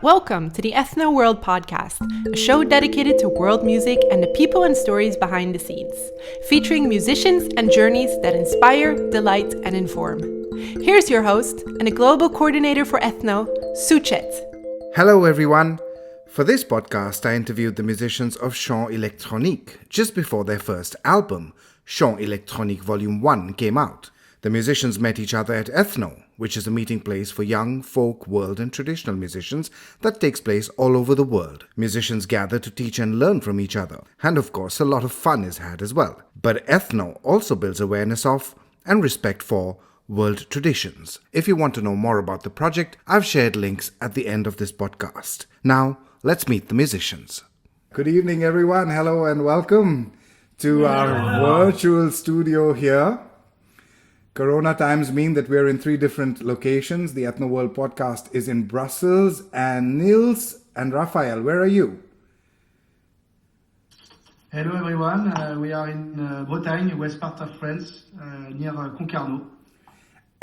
Welcome to the Ethno World Podcast, a show dedicated to world music and the people and stories behind the scenes, featuring musicians and journeys that inspire, delight, and inform. Here's your host and a global coordinator for Ethno, Çhâñt. Hello everyone. For this podcast, I interviewed the musicians of Çhâñt Élečtrónïqùe just before their first album, Çhâñt Élečtrónïqùe Volume 1, came out. The musicians met each other at Ethno, which is a meeting place for young, folk, world and traditional musicians that takes place all over the world. Musicians gather to teach and learn from each other. And of course, a lot of fun is had as well. But Ethno also builds awareness of and respect for world traditions. If you want to know more about the project, I've shared links at the end of this podcast. Now, let's meet the musicians. Good evening, everyone. Hello and welcome to our virtual studio here. Corona times mean that we're in 3 different locations. The Ethno World Podcast is in Brussels, and Niels and Raphael, where are you? Hello everyone, we are in Bretagne, west part of France, near Concarneau.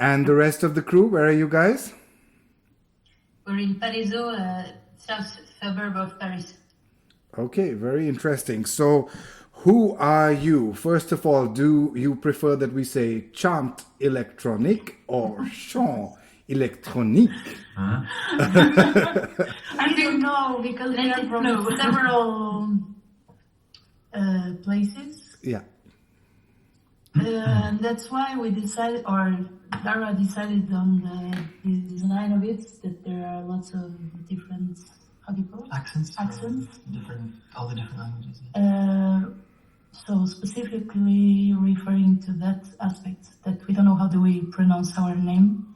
And the rest of the crew, where are you guys? We're in Palaiseau, south suburb of Paris. Okay, very interesting. So, who are you? First of all, do you prefer that we say Çhâñt Élečtrónïqùe or Çhâñt Élečtrónïqùe? I don't know, because we are from several places. Yeah. And that's why we decided, or Dara decided on the design of it, that there are lots of different, how do you call it? Accents. All the different languages. So specifically referring to that aspect, that we don't know how do we pronounce our name,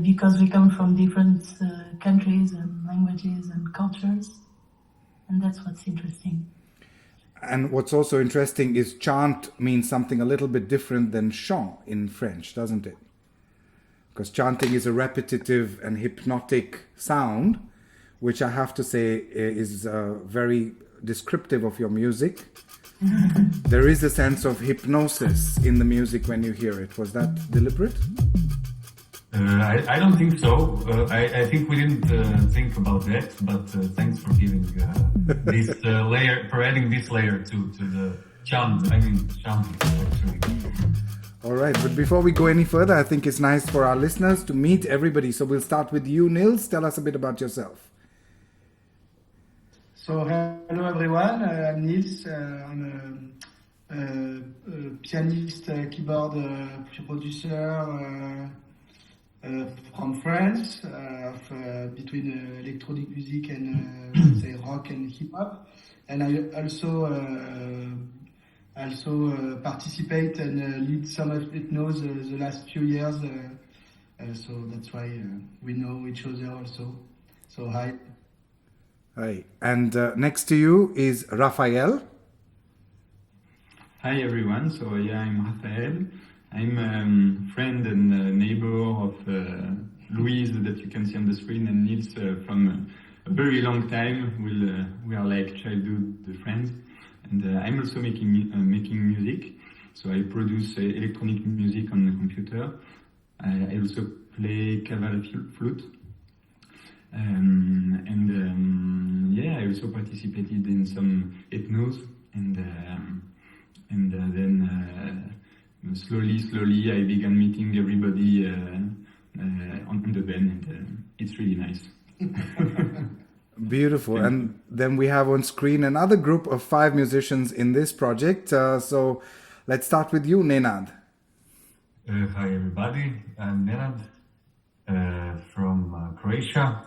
because we come from different countries and languages and cultures, and that's what's interesting. And what's also interesting is chant means something a little bit different than chant in French, doesn't it? Because chanting is a repetitive and hypnotic sound, which I have to say is very descriptive of your music. There is a sense of hypnosis in the music when you hear it. Was that deliberate? I don't think so. I think we didn't think about that, but thanks for giving this layer, for adding this layer to the chant. Actually. All right, but before we go any further, I think it's nice for our listeners to meet everybody. So we'll start with you, Niels. Tell us a bit about yourself. So hello everyone, I'm Niels, I'm a pianist, keyboard producer from France, between electronic music and say rock and hip hop, and I also participate and lead some of Ethnos the last few years, so that's why we know each other also. So hi. Hi, and next to you is Raphael. Hi everyone. So yeah, I'm Raphael. I'm a friend and neighbor of Louise that you can see on the screen, and Niels from a very long time. We are like childhood friends, and I'm also making music. So I produce electronic music on the computer. I also play caval flute. I also participated in some ethnos, and then slowly I began meeting everybody on the band, and it's really nice. Beautiful. And then we have on screen another group of 5 musicians in this project. So let's start with you, Nenad. Hi everybody, I'm Nenad from Croatia.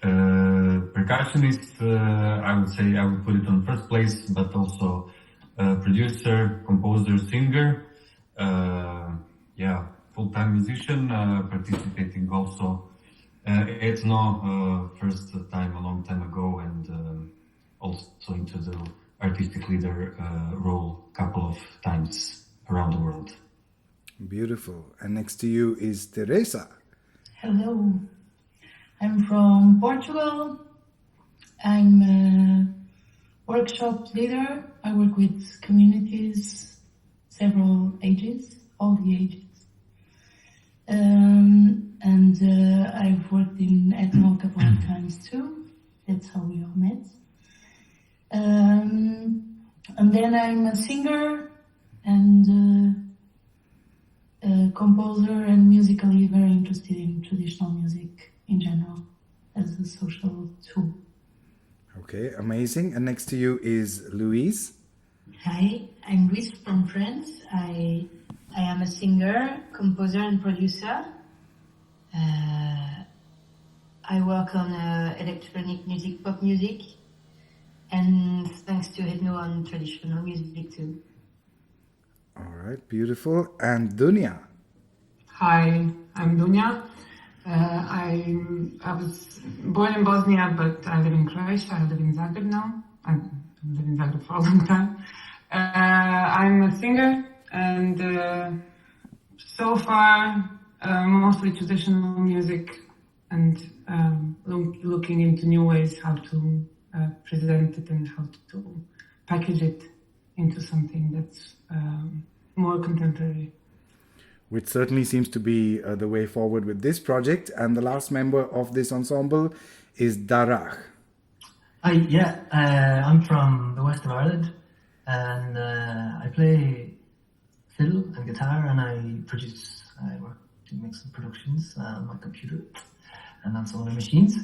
Percussionist, I would put it on first place, but also producer, composer, singer, full-time musician, participating also Ethno, first time a long time ago, and also into the artistic leader role a couple of times around the world. Beautiful. And next to you is Teresa. Hello. I'm from Portugal. I'm a workshop leader. I work with communities, several ages, all the ages. And I've worked in Ethno a couple of times too. That's how we all met. And then I'm a singer and a composer and musically very interested in traditional music in general as a social tool. Okay, amazing. And next to you is Louise. Hi, I'm Louise from France. I am a singer, composer and producer. I work on electronic music, pop music, and thanks to Ethno on traditional music too. All right, beautiful. And Dunya. Hi, I'm Dunya. I was born in Bosnia, but I live in Croatia. I live in Zagreb now. I've lived in Zagreb for a long time. I'm a singer, and so far mostly traditional music, and looking into new ways how to present it and how to package it into something that's more contemporary. Which certainly seems to be the way forward with this project. And the last member of this ensemble is Darach. Hi, I'm from the west of Ireland, and I play fiddle and guitar, and I work to make some productions on my computer and on some other machines.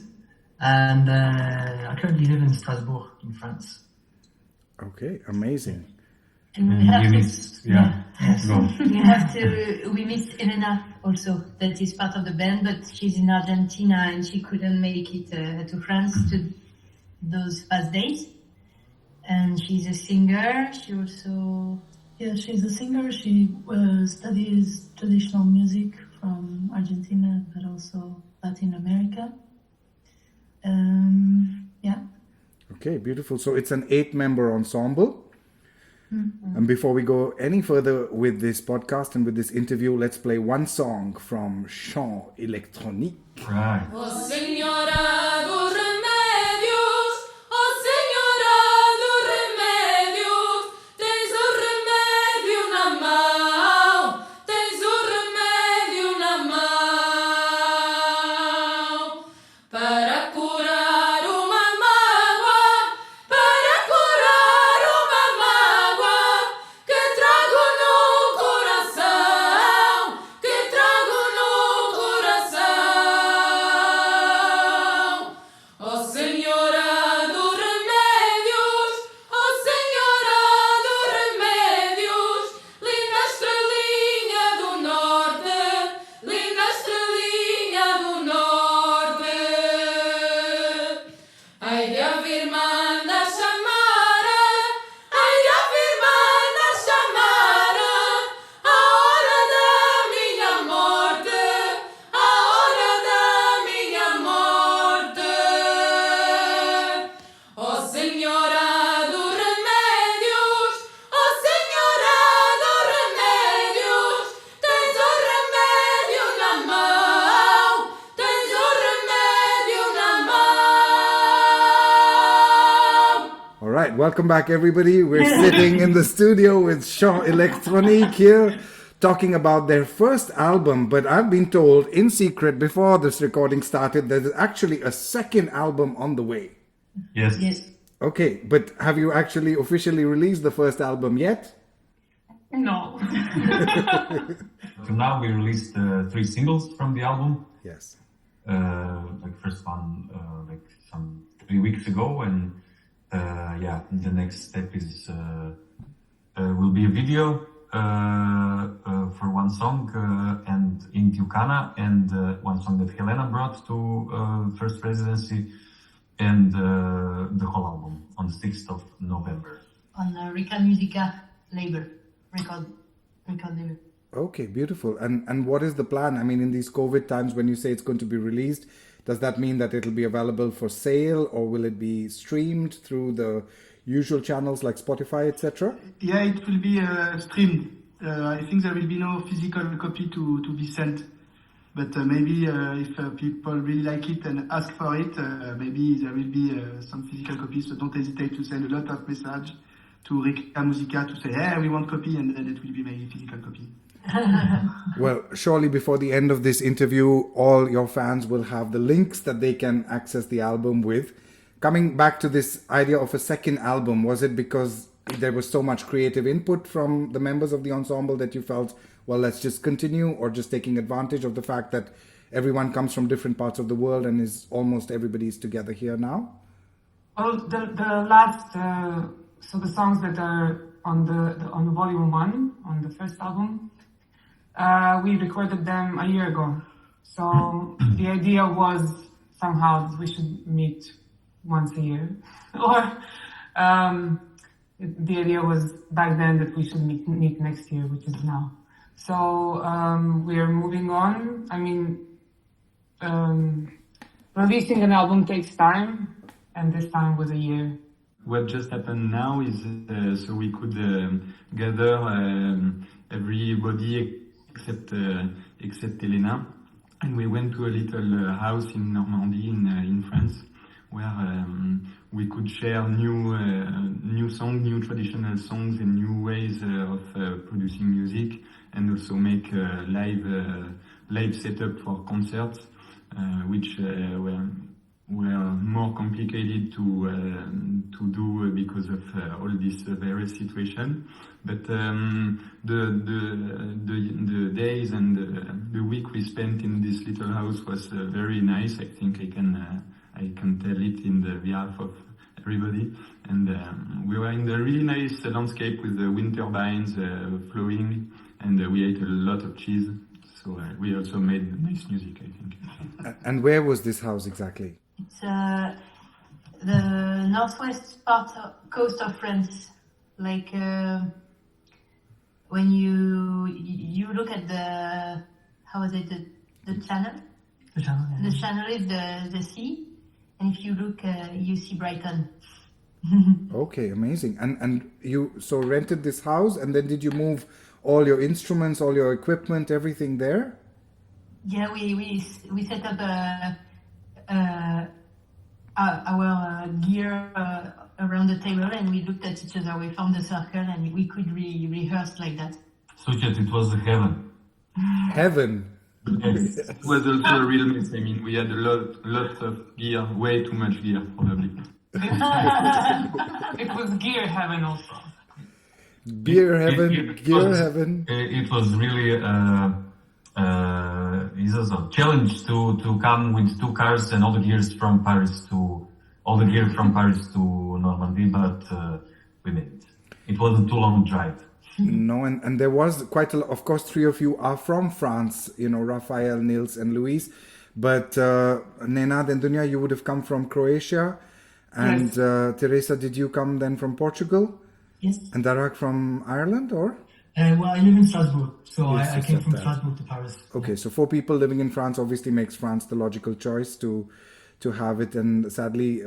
And I currently live in Strasbourg in France. Okay, amazing. And we missed Elena also, that is part of the band, but she's in Argentina and she couldn't make it to France to those past days. And she's a singer. She's a singer. She studies traditional music from Argentina, but also Latin America. Okay, beautiful. So it's an 8-member ensemble. Mm-hmm. And before we go any further with this podcast and with this interview, let's play one song from Çhâñt Élečtrónïqùe. Right. Welcome back, everybody. We're sitting in the studio with Çhâñt Élečtrónïqùe here, talking about their first album. But I've been told in secret before this recording started that there's actually a second album on the way. Yes. Okay, but have you actually officially released the first album yet? No. So now we released 3 singles from the album. Yes. First one some 3 weeks ago, and the next step is will be a video for one song and in Tijuana, and one song that Helena brought to first residency, and the whole album on the 6th of November. On Rica Musica label, record label. Okay, beautiful. And what is the plan? I mean, in these COVID times, when you say it's going to be released, does that mean that it'll be available for sale, or will it be streamed through the usual channels like Spotify, etc.? Yeah, it will be streamed. I think there will be no physical copy to be sent. But maybe if people really like it and ask for it, maybe there will be some physical copies. So don't hesitate to send a lot of message to Rica Musica to say, hey, we want copy, and then it will be maybe physical copy. Well, surely before the end of this interview, all your fans will have the links that they can access the album with. Coming back to this idea of a second album, was it because there was so much creative input from the members of the ensemble that you felt, well, let's just continue, or just taking advantage of the fact that everyone comes from different parts of the world and is almost everybody's together here now? Well, the last, so the songs that are on the volume 1, on the first album, we recorded them a year ago. So the idea was somehow that we should meet once a year. Or the idea was back then that we should meet next year, which is now. So we are moving on. I mean, releasing an album takes time, and this time was a year. What just happened now is so we could gather everybody except Elena, and we went to a little house in Normandy in France, where we could share new songs, new traditional songs, and new ways of producing music, and also make live setup for concerts, which were more complicated to do because of all this various situation. But the days and the week we spent in this little house was very nice. I think I can tell it in the behalf of everybody. And we were in the really nice landscape with the wind turbines flowing, and we ate a lot of cheese. So we also made nice music, I think. And where was this house exactly? It's the northwest coast of France. Like when you look at the channel. The channel, yeah. The channel is the sea, and if you look, you see Brighton. Okay, amazing. And you so rented this house, and then did you move all your instruments, all your equipment, everything there? Yeah, we set up our gear around the table, and we looked at each other. We formed a circle, and we could rehearse like that. So it was heaven. Heaven. Yes. It was also a real mess. I mean, we had a lot of gear, way too much gear, probably. It was gear heaven also. Beer heaven, gear heaven. It was really a challenge to come with 2 cars and all the gear from Paris to Normandy, but we made it. It wasn't too long drive. No, and there was quite a lot. Of course, 3 of you are from France, Raphael, Nils, and Luis. But Nenad and Dunya, you would have come from Croatia. And Yes. Teresa, did you come then from Portugal? Yes. And Darak from Ireland, or? Well, I live in Strasbourg, so Yes, I came yes, from that. Strasbourg to Paris. Okay, so 4 people living in France obviously makes France the logical choice to have it. And sadly,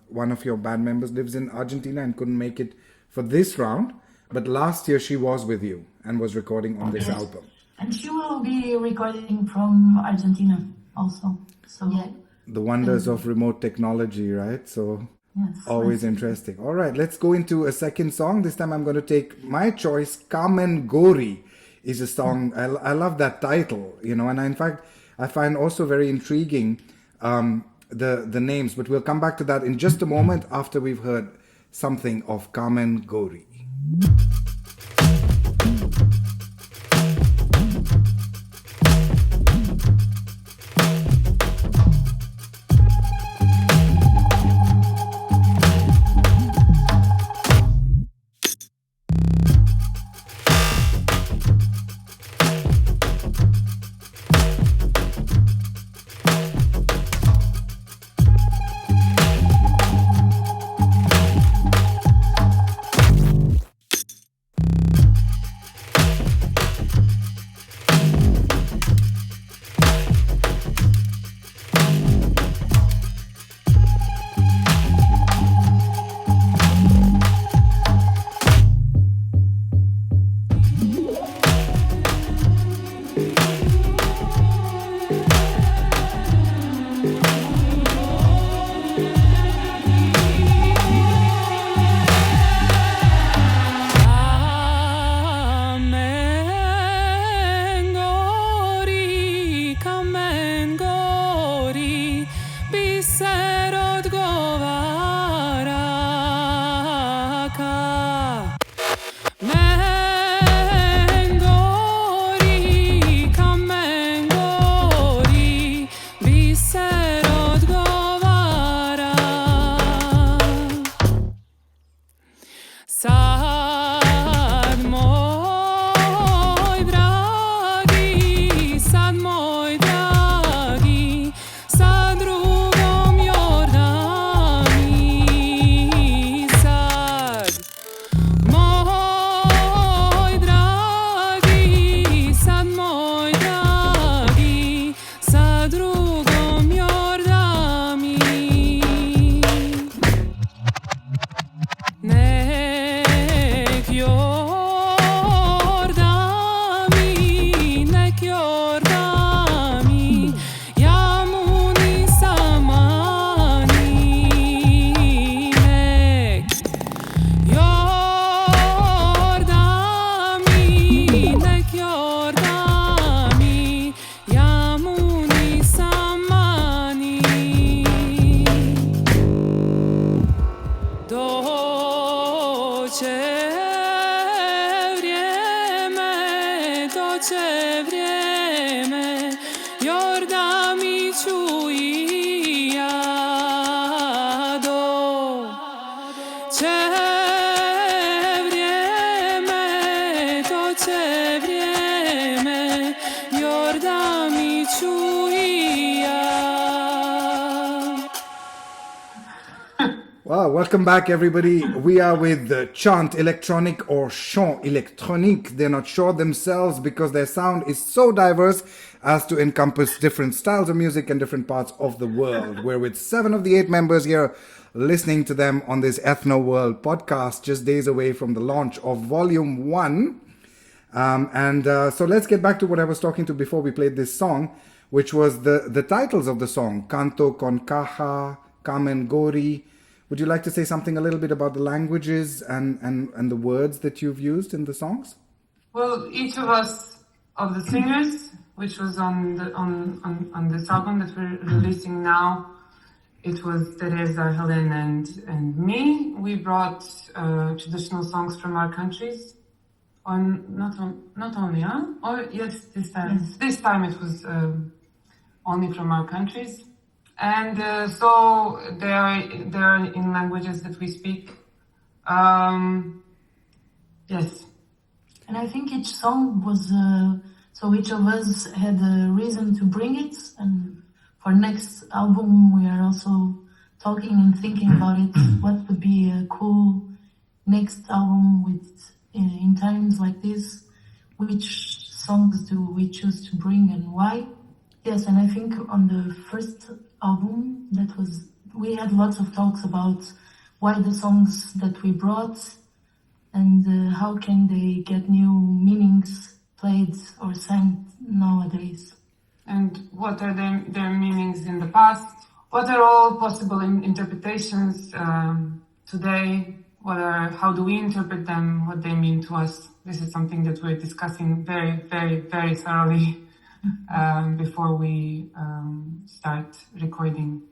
one of your band members lives in Argentina and couldn't make it for this round. But last year she was with you and was recording on this Yes. album. And she will be recording from Argentina also. So Yeah. The wonders of remote technology, right? So yes, always interesting. All right, let's go into a second song. This time I'm going to take my choice. Kamen Gori is a song. I love that title, and in fact, I find also very intriguing the names, but we'll come back to that in just a moment after we've heard something of Kamen Gori. teče vrijeme, Jordan mi čuji jado. Toče vrijeme, Jordan mi čuji jado. Wow, welcome back everybody. We are with Çhâñt Élečtrónïqùe or Çhâñt Élečtrónïqùe. They're not sure themselves because their sound is so diverse as to encompass different styles of music and different parts of the world. We're with 7 of the 8 members here listening to them on this Ethno World Podcast just days away from the launch of Volume 1. So let's get back to what I was talking to before we played this song, which was the titles of the song, Canto con Caja, Kamen Gori. Would you like to say something a little bit about the languages and the words that you've used in the songs? Well, each of us, of the singers, which was on this album that we're releasing now, it was Teresa, Helen, and me. We brought traditional songs from our countries. Not only, huh? Or yes, this time. Yes. This time it was only from our countries. And so they are in languages that we speak. Yes. And I think each song was, so each of us had a reason to bring it. And for next album, we are also talking and thinking about it. What would be a cool next album with, in times like this? Which songs do we choose to bring and why? Yes, and I think on the first album, we had lots of talks about why the songs that we brought and how can they get new meanings played or sang nowadays. And what are their meanings in the past? What are all possible interpretations today? How do we interpret them? What they mean to us? This is something that we're discussing very, very, very thoroughly before we start recording.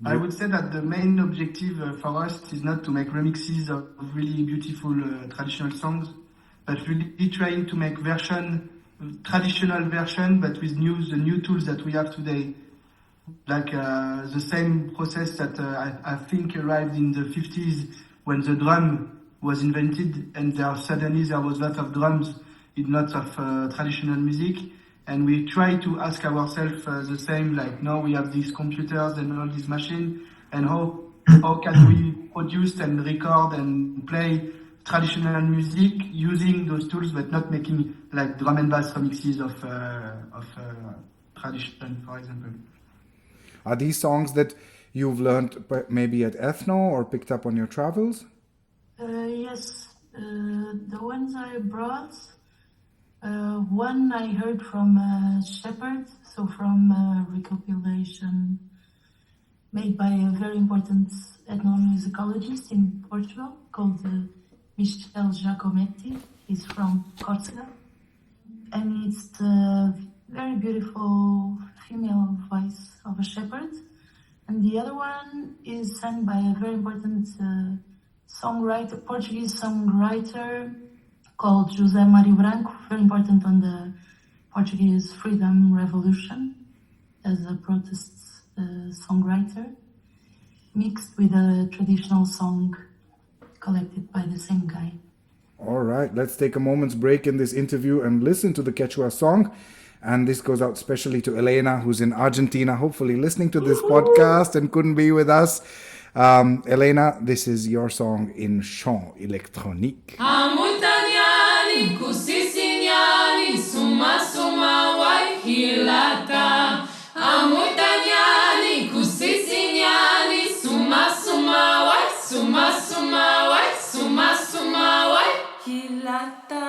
I would say that the main objective for us is not to make remixes of really beautiful traditional songs, but really trying to make traditional version, but with the new tools that we have today. Like the same process that I think arrived in the 50s when the drum was invented, and suddenly there was lots of drums in lots of traditional music. And we try to ask ourselves the same, like now we have these computers and all these machines, and how can we produce and record and play traditional music using those tools, but not making like drum and bass remixes of tradition, for example. Are these songs that you've learned maybe at Ethno or picked up on your travels? Yes, the ones I brought. One I heard from Shepherd, so from a recompilation made by a very important ethnomusicologist in Portugal called Michel Giacometti. He's from Corsica. And it's the very beautiful female voice of a shepherd. And the other one is sung by a very important Portuguese songwriter called José Mário Branco, very important on the Portuguese freedom revolution as a protest songwriter, mixed with a traditional song collected by the same guy. All right, let's take a moment's break in this interview and listen to the Quechua song. And this goes out especially to Elena, who's in Argentina, hopefully listening to this podcast and couldn't be with us. Elena, this is your song in Çhâñt Élečtrónïqùe. Kusisinyani suma suma wai hilata amutanyani kusisinyani suma suma wai suma suma wai suma suma wai hilata.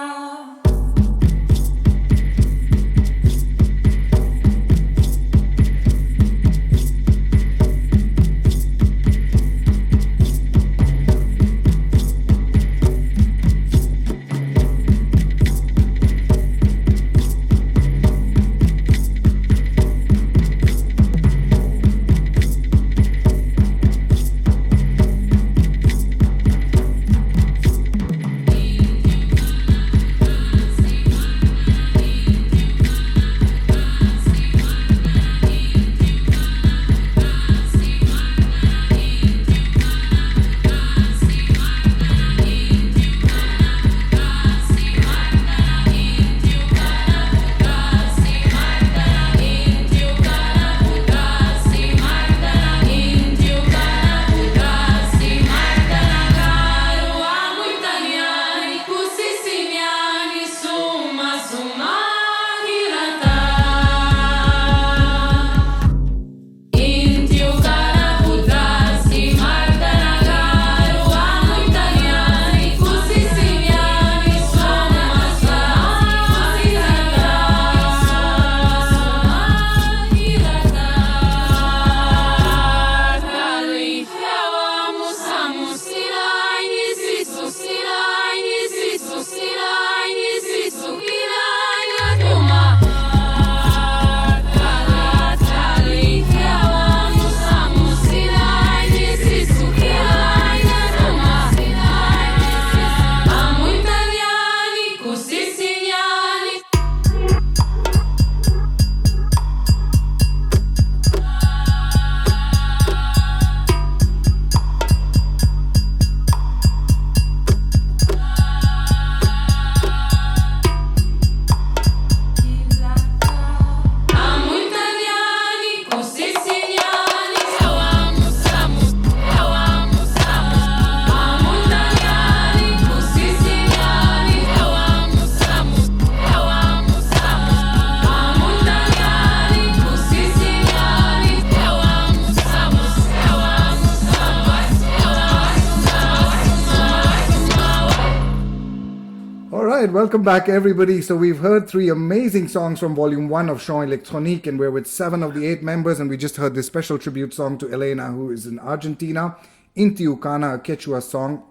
welcome back everybody. So we've heard 3 amazing songs from Volume 1 of Çhâñt Élečtrónïqùe, and we're with 7 of the 8 members, and we just heard this special tribute song to Elena, who is in Argentina, Intiucana, a Quechua song.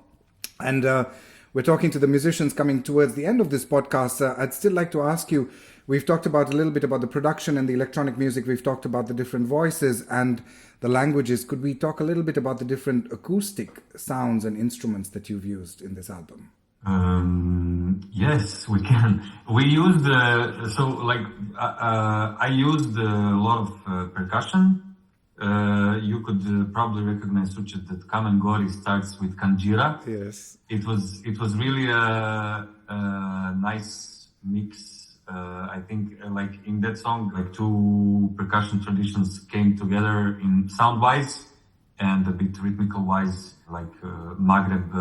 And we're talking to the musicians coming towards the end of this podcast. I'd still like to ask you, we've talked about a little bit about the production and the electronic music. We've talked about the different voices and the languages. Could we talk a little bit about the different acoustic sounds and instruments that you've used in this album? Yes, we can. We used, I used a lot of percussion. You could probably recognize Suchet that Kamen Gori starts with Kanjira. Yes. It was really a nice mix. I think like in that song, like 2 percussion traditions came together in sound-wise and a bit rhythmical-wise, like Maghreb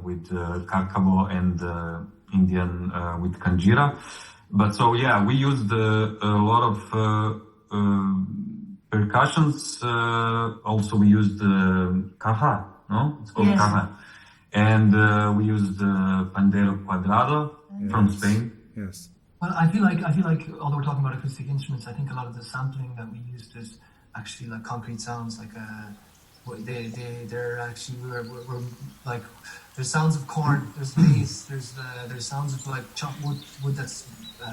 with Karkabo and Indian with Kanjira. But so yeah, we used a lot of percussions. Also, we used caja. No, it's called caja, and we used pandero cuadrado from Spain. Yes. Well, I feel like although we're talking about acoustic instruments, I think a lot of the sampling that we used is actually like concrete sounds, like they're actually we're like there's sounds of corn, there's bass, there's sounds of like chopped wood that's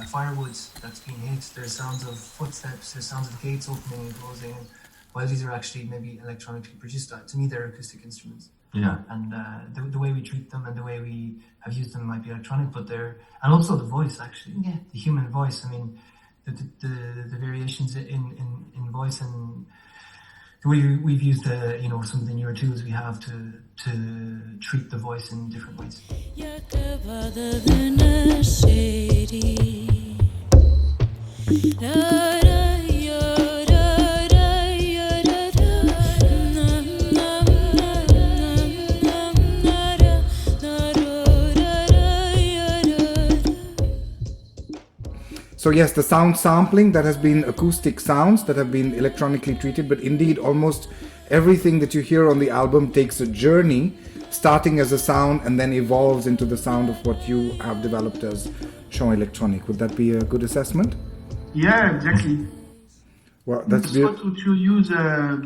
firewood that's being hit, there's sounds of footsteps, there's sounds of gates opening and closing. While these are actually maybe electronically produced, to me they're acoustic instruments. Yeah. And the way we treat them and the way we have used them might be electronic, but and also the voice actually, the human voice. I mean, the variations in voice and the way we've used some of the newer tools we have to treat the voice in different ways. So yes, the sound sampling, that has been acoustic sounds that have been electronically treated, but indeed almost everything that you hear on the album takes a journey, starting as a sound and then evolves into the sound of what you have developed as Çhâñt Élečtrónïqùe. Would that be a good assessment? Yeah, exactly. Well, that's good. To use a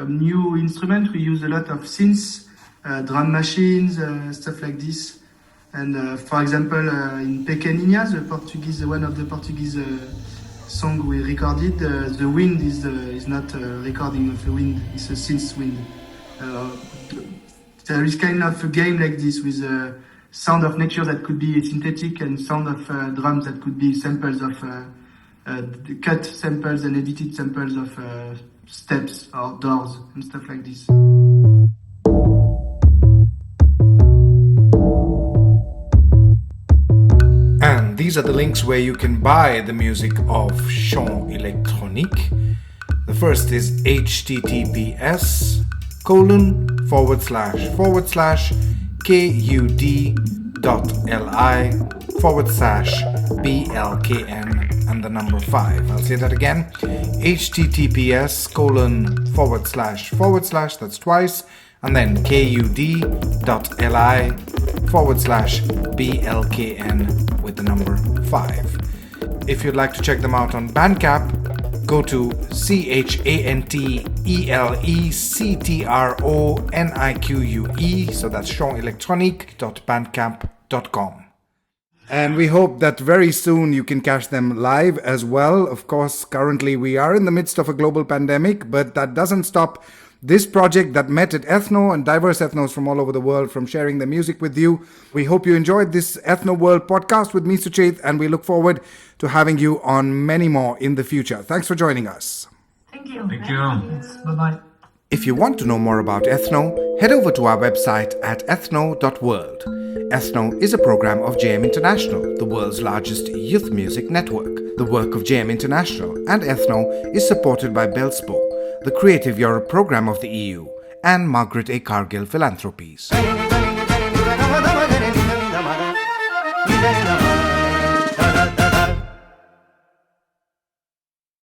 new instrument, we use a lot of synths, drum machines, stuff like this. And for example, in Pequenininha, one of the Portuguese song we recorded, the wind is not a recording of the wind; it's a synth wind. There is kind of a game like this with sound of nature that could be synthetic and sound of drums that could be samples of cut samples and edited samples of steps or doors and stuff like this. And these are the links where you can buy the music of Çhâñt Élečtrónïqùe. The first is https://kud.li/BLKN and the number 5. I'll say that again. https:// that's twice, and then kud.li/BLKN with the number 5. If you'd like to check them out on Bandcamp, go to CHANTELECTRONIQUE, so that's chantélextronique.bandcamp.com. And we hope that very soon you can catch them live as well. Of course, currently we are in the midst of a global pandemic, but that doesn't stop this project that met at Ethno and diverse ethnos from all over the world from sharing their music with you. We hope you enjoyed this Ethno World podcast with me, Çhâñt, and we look forward to having you on many more in the future. Thanks for joining us. Thank you. Thank you. Bye-bye. If you want to know more about Ethno, head over to our website at ethno.world. Ethno is a program of JM International, the world's largest youth music network. The work of JM International and Ethno is supported by Belspo, the Creative Europe program of the EU, and Margaret A. Cargill Philanthropies.